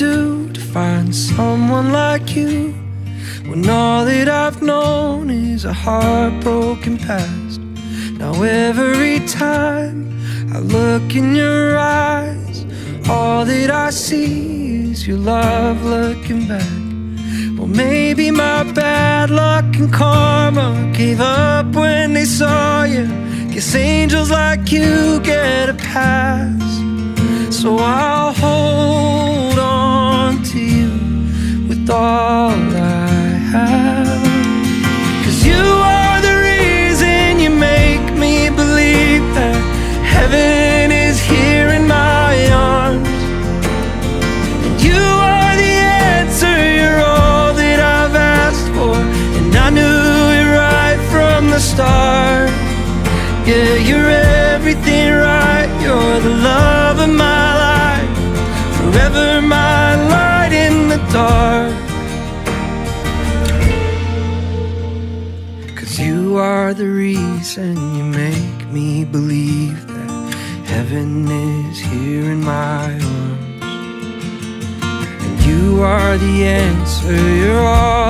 do to find someone like you, when all that I've known is a heartbroken past? Now every time I look in your eyes, all that I see is your love looking back. Well, maybe my bad luck and karma gave up when they saw you. Guess angels like you get a pass. So I'll hold on to you with all I have. 'Cause you are the reason you make me believe that heaven is here in my arms. And you are the answer, you're all that I've asked for, and I knew it right from the start. Yeah, you're everything right, you're the love of my life, forever my light in the dark. 'Cause you are the reason you make me believe that heaven is here in my arms. And you are the answer, you're all